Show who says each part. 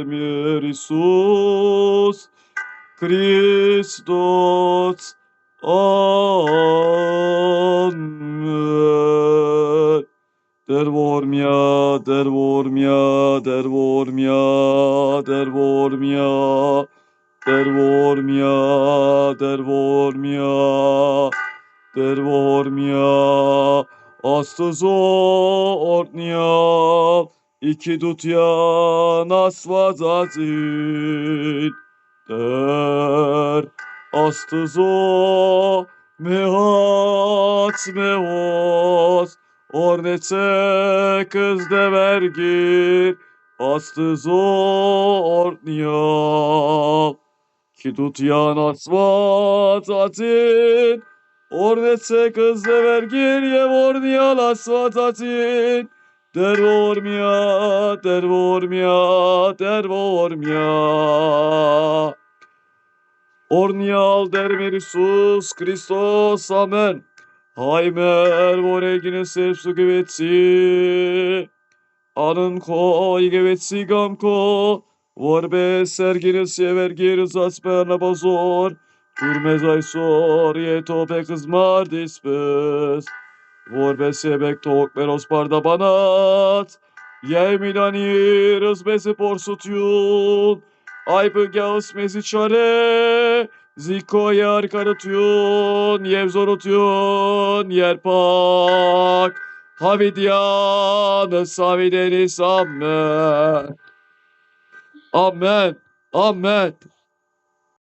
Speaker 1: mir Iisus Christus. Amen. Der vormia, der vormia, der vormia, der vormia, der vormia, der vormia, der vormia, astuzo ortnia, iki dutya nasvazazin, der astuzo mehat meos, ornece kız de vergir, astuzo ortnia, ki dutya nasvazazin, ornece kız de vergir je vornia nasvazazin, der vormia, der vormia, der vormia. Ornial der mir Iisus Christus, amen. Heimer våre selbst gevetsi, anın ko gevetsi gamko, vorbe serginiz severgiriz asperna bazor, turmezay sor yeto pekızmar dispes, vorbe sebek tok meros parda banat, yemilanir ızbesi porsutyun, aypı gağız mezi çare, ziko yar karıtyon, yevzorotyon, yerpak, havidyanı savideniz amen. Amen. Amen.